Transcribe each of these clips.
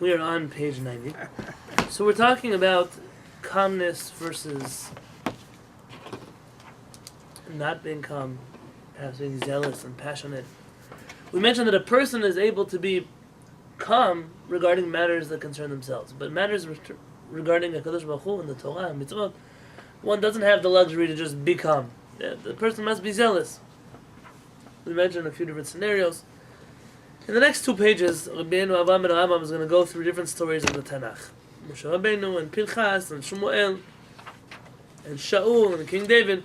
We are on page 90. So we're talking about calmness versus not being calm, perhaps being zealous and passionate. We mentioned that a person is able to be calm regarding matters that concern themselves, but matters regarding HaKadosh Baruch Hu and the Torah and Mitzvot, one doesn't have the luxury to just be calm. The person must be zealous. We mentioned a few different scenarios. In the next 2 pages, Rabbi Yonatan Halevy is going to go through different stories of the Tanakh. Moshe Rabbeinu and Pinchas and Shmuel and Shaul and King David.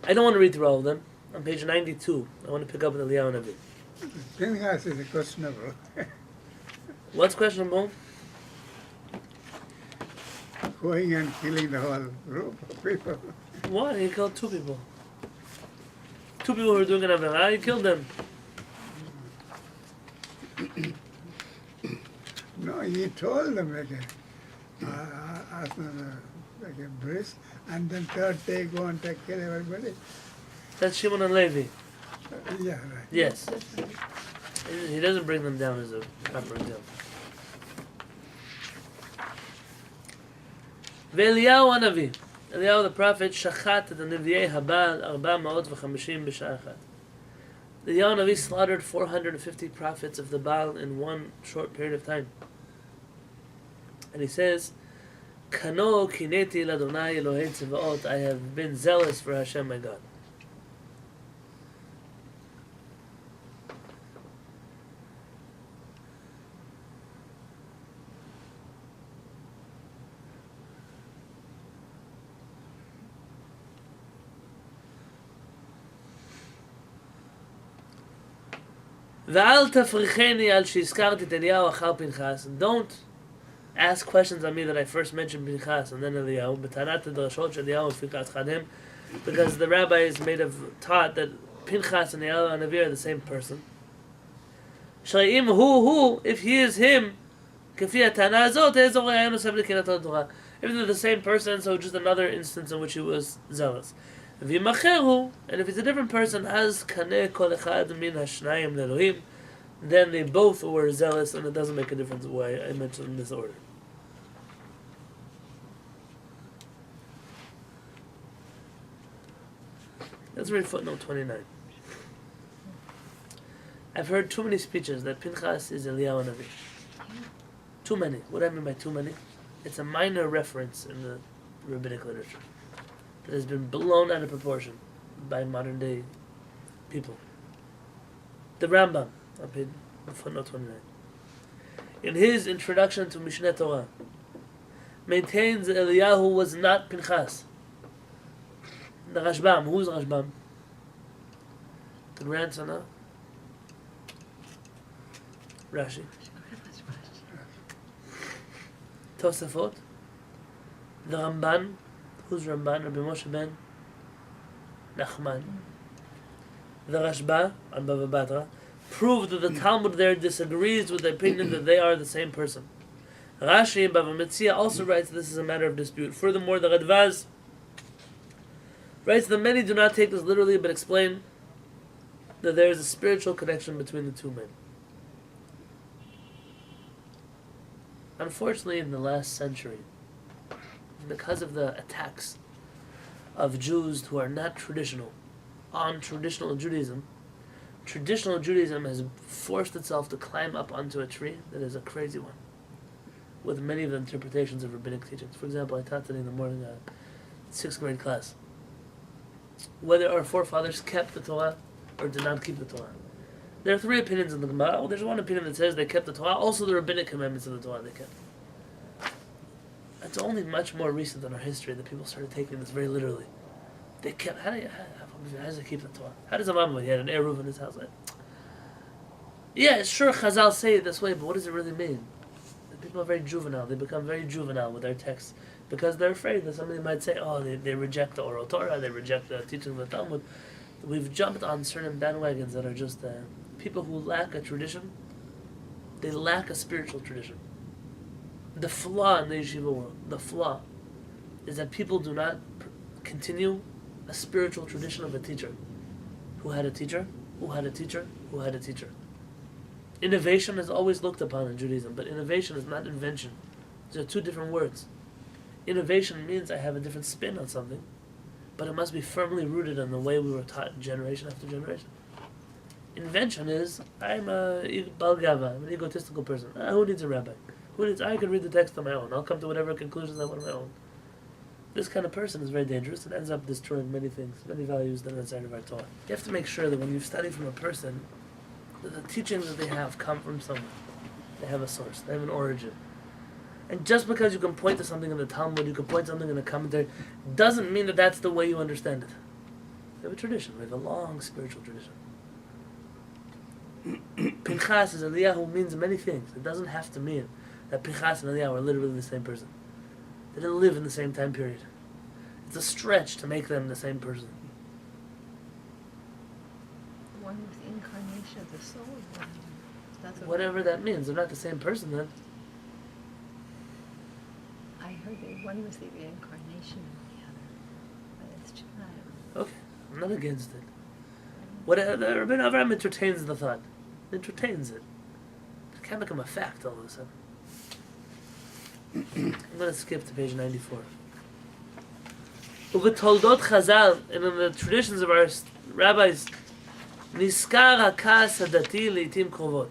I don't want to read through all of them. On page 92, I want to pick up with Eliyahu Navi. Pinchas is questionable. What's questionable? Going and killing the whole group of people. Why? He killed 2 people. 2 people who were doing an Avirah, he killed them. No, he told them like a brisk, and then third day go and kill everybody. That's Shimon and Levi. Yeah, right. Yes. He doesn't bring them down as a proper example. Ve'Eliyahu Hanavi. Eliyahu the prophet shachat the Nevi'ei Habal 450 b'sha'ah achat. Eliyahu Hanavi slaughtered 450 prophets of the Baal in one short period of time. And he says, Kano kineti l'Adonai Elohei Tzevaot, I have been zealous for Hashem my God. V'al tafricheni al shizkarti et Eliyahu achar Pinchas. Don't ask questions on me that I first mentioned Pinchas and then Eliyahu. B'tanat drashot Eliyahu Pinchas chadem, because the rabbis taught that Pinchas and Eliyahu Hanavi are the same person. Shreim hu, if he is him, kafi atana azot ezor ayanu sab lekinat Torah. If they're the same person, so just another instance in which he was zealous. V'yimacheru, and if he's a different person, as kaneh kol echad min hashnayim leElohim, then they both were zealous, and it doesn't make a difference why I mentioned in this order. Let's read footnote 29. I've heard too many speeches that Pinchas is Eliyahu Hanavi. Too many. What do I mean by too many? It's a minor reference in the rabbinic literature that has been blown out of proportion by modern day people. The Rambam, on page footnote 29, in his introduction to Mishneh Torah, maintains that Eliyahu was not Pinchas. The Rashbam, who's Rashbam? The grandson of Rashi. Tosafot, the Ramban, who's Ramban? Rabbi Moshe ben Nachman. The Rashba, on Bava Batra, proved that the Talmud there disagrees with the opinion that they are the same person. Rashi in Bava Metzia also writes this is a matter of dispute. Furthermore, the Radvaz writes that many do not take this literally, but explain that there is a spiritual connection between the 2 men. Unfortunately, in the last century, because of the attacks of Jews who are not traditional on traditional Judaism has forced itself to climb up onto a tree that is a crazy one, with many of the interpretations of rabbinic teachings. For example, I taught today in the morning a 6th grade class whether our forefathers kept the Torah or did not keep the Torah. There are 3 opinions in the Gemara. Well, there's one opinion that says they kept the Torah, also the rabbinic commandments of the Torah they kept. It's only much more recent in our history that people started taking this very literally. They kept, how does it keep the Torah? How does a Rambam, he had an Eruv in his house? Yeah, sure, Chazal say it this way, but what does it really mean? The people are very juvenile. They become very juvenile with their texts because they're afraid that somebody might say, oh, they reject the oral Torah, they reject the teaching of the Talmud. We've jumped on certain bandwagons that are just people who lack a tradition. They lack a spiritual tradition. The flaw in the yeshiva world, the flaw, is that people do not continue a spiritual tradition of a teacher who had a teacher, who had a teacher, who had a teacher. Innovation is always looked upon in Judaism, but innovation is not invention. These are two different words. Innovation means I have a different spin on something, but it must be firmly rooted in the way we were taught generation after generation. Invention is, I'm a balgava, I'm an egotistical person. Who needs a rabbi? I can read the text on my own. I'll come to whatever conclusions I want on my own. This kind of person is very dangerous and ends up destroying many things, many values that are inside of our Torah. You have to make sure that when you study from a person, that the teachings that they have come from somewhere. They have a source, they have an origin. And just because you can point to something in the Talmud, you can point to something in a commentary, doesn't mean that that's the way you understand it. We have a tradition, we have a long spiritual tradition. Pinchas is Eliyahu means many things. It doesn't have to mean that Pinchas and Eliyahu are literally the same person. They didn't live in the same time period. It's a stretch to make them the same person. One was the incarnation of the soul. That's Whatever that means, they're not the same person then. I heard that one was the reincarnation of the other. But it's true. Okay, I'm not against it. What Rabbi Avraham entertains the thought. Entertains it. It can't become a fact all of a sudden. I'm going to skip to page 94. Uvetoldot Chazal, and in the traditions of our rabbis, Niskar HaKas HaDati Leitim Krovot.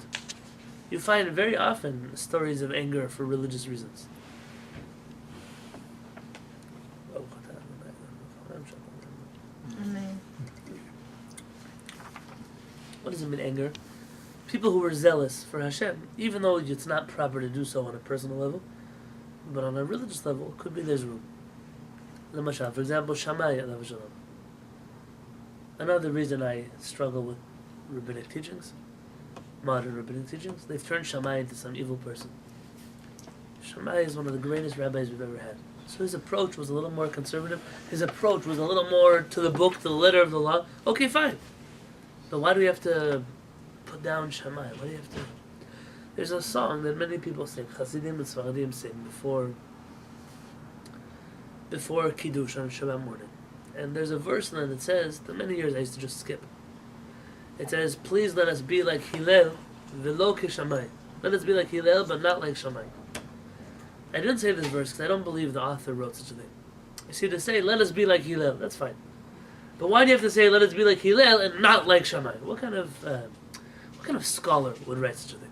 You find very often stories of anger for religious reasons. Amen. What does it mean, anger? People who were zealous for Hashem, even though it's not proper to do so on a personal level, but on a religious level, it could be there's room. L'mashal, for example, Shammai alav shalom. Another reason I struggle with rabbinic teachings, modern rabbinic teachings, they've turned Shammai into some evil person. Shammai is one of the greatest rabbis we've ever had. So his approach was a little more conservative. His approach was a little more to the book, to the letter of the law. Okay, fine. But why do we have to put down Shammai? Why do you have to? There's a song that many people sing, Hasidim and Sfaradim sing before Kiddush on Shabbat morning. And there's a verse in it that says, the many years I used to just skip. It says, please let us be like Hillel, velo Shammai. Let us be like Hillel, but not like Shammai. I didn't say this verse because I don't believe the author wrote such a thing. You see, to say, let us be like Hillel, that's fine. But why do you have to say, let us be like Hillel and not like Shammai? What kind of scholar would write such a thing?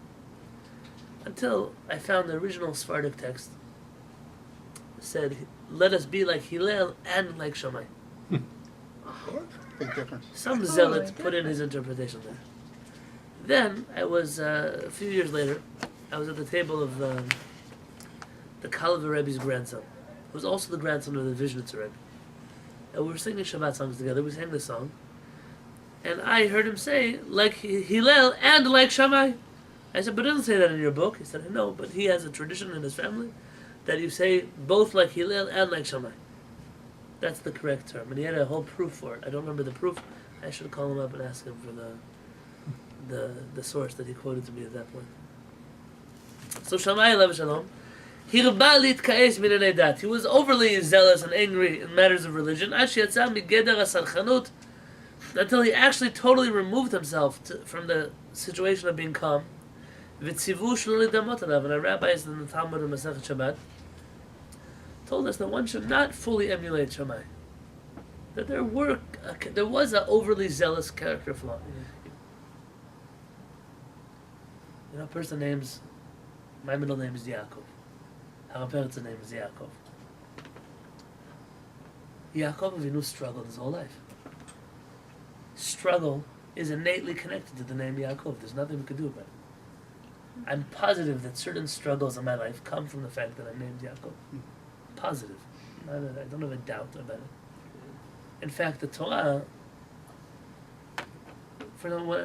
Until I found the original Sephardic text. It said, let us be like Hillel and like Shammai. Big difference. Some zealot put in his interpretation there. Then, I was, a few years later, I was at the table of the Kalva Rebbe's grandson, who was also the grandson of the Vishnitzer Rebbe. And we were singing Shabbat songs together. We sang this song. And I heard him say, like Hillel and like Shammai. I said, but it doesn't say that in your book. He said, no, but he has a tradition in his family that you say both like Hillel and like Shammai. That's the correct term. And he had a whole proof for it. I don't remember the proof. I should call him up and ask him for the source that he quoted to me at that point. So Shammai alav shalom, he was overly zealous and angry in matters of religion until he actually totally removed himself from the situation of being calm. And our rabbis in the Talmud and Masechet Shabbat told us that one should not fully emulate Shammai. That there was an overly zealous character flaw. You know, a person names, my middle name is Yaakov. Our parents' name is Yaakov. Yaakov Avinu struggled his whole life. Struggle is innately connected to the name Yaakov. There's nothing we can do about it. I'm positive that certain struggles in my life come from the fact that I'm named Yaakov. Positive. I don't have a doubt about it. In fact, the Torah,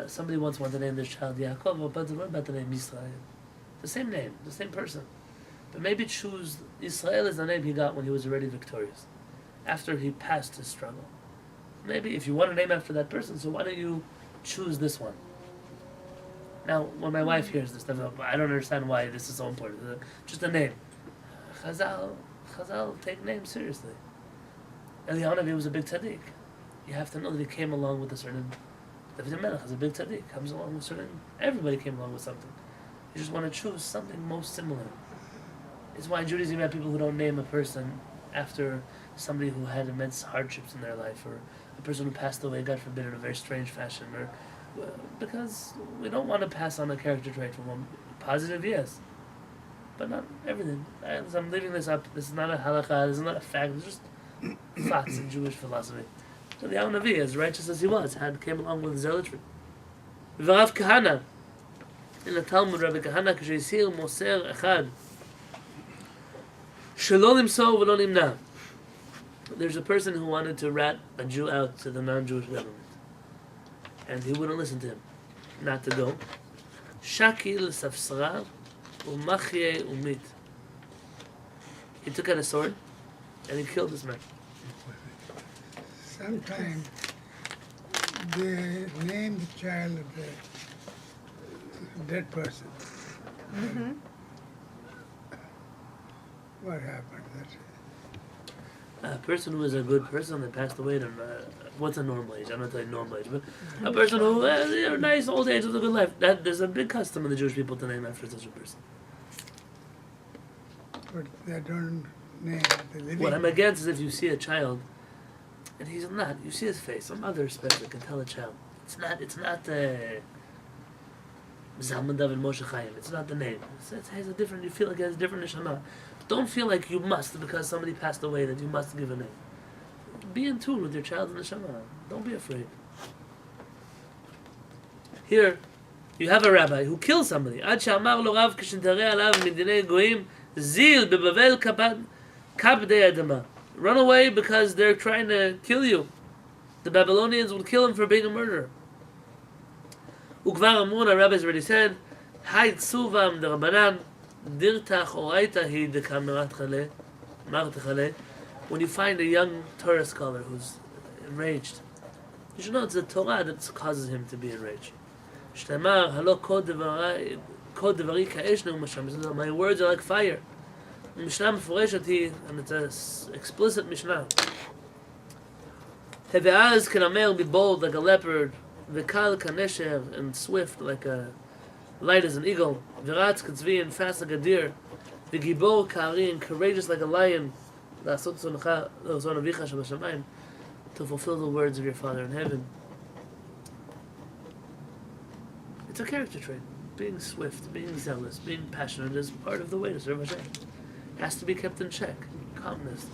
somebody once wanted to name their child Yaakov, but what about the name Yisrael? The same name, the same person. But maybe choose Israel as the name he got when he was already victorious, after he passed his struggle. Maybe if you want a name after that person, so why don't you choose this one? Now, when my wife hears this stuff, I don't understand why this is so important. Just a name. Chazal take names seriously. Eliyahu was a big tzaddik. You have to know that he came along with a certain David Melech is a big tzaddik, comes along with certain. Everybody came along with something. You just want to choose something most similar. It's why in Judaism you have people who don't name a person after somebody who had immense hardships in their life, or a person who passed away, God forbid, in a very strange fashion, or because we don't want to pass on a character trait from one. Positive, yes, but not everything. As I'm leaving this up, this is not a halakha, this is not a fact, it's just thoughts in Jewish philosophy. So the Eliyahu Navi, as righteous as he was, came along with zealotry. V'Rav Kahana, in the Talmud, Rabbi Kahana, כשהסיר מוסר אחד, שלא למסור ולא נמנע. There's a person who wanted to rat a Jew out to the non-Jewish government, and he wouldn't listen to him, not to go. Shaki l'safsara u'machye umit. He took out a sword and he killed this man. Sometimes they name the child of the dead person. Mm-hmm. What happened? That's it. A person who is a good person that passed away at what's a normal age? I'm not telling you normal age, but a person who nice old age with a good life. There's a big custom in the Jewish people to name after such a person. But they don't name the living. What I'm against is if you see a child and he's not, you see his face. A mother especially can tell a child. It's not Zalman David Moshe Chaim. It's not the name. It has a different. You feel like it has a different neshama. Don't feel like you must because somebody passed away that you must give a name. Be in tune with your child's neshama. Don't be afraid. Here, you have a rabbi who kills somebody. Ad she'amar lo Rav k'shentarei alav midinei goyim zil bebavel kabdei adama. Run away because they're trying to kill you. The Babylonians would kill him for being a murderer. Ukvar Amun, our rabbis already said, Hai tzuvam de Rabbanan, dirtach oraita hi de kamerat chale, mart chale. When you find a young Torah scholar who's enraged, you should know it's the Torah that causes him to be enraged. Shtemar, halo kod devari ka'esh ne'um Hashem. My words are like fire. Mishnah mefureshet hi, and it's an explicit Mishnah. Heve'az k'namer, be bold like a leopard, V'kal kanesher, and swift like a light as an eagle. V'ratz katzvi, and fast like a deer. V'gibor ka'ari, and courageous like a lion. La'asot tzoncha l'zon avicha HaShamayim, to fulfill the words of your Father in heaven. It's a character trait. Being swift, being zealous, being passionate is part of the way to serve Hashem. It has to be kept in check. Calmness.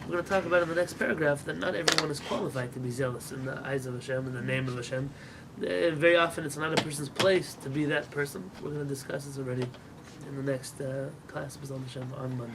We're going to talk about in the next paragraph that not everyone is qualified to be zealous in the eyes of Hashem, in the name of Hashem. Very often it's not a person's place to be that person. We're going to discuss this already in the next class with Hashem on Monday.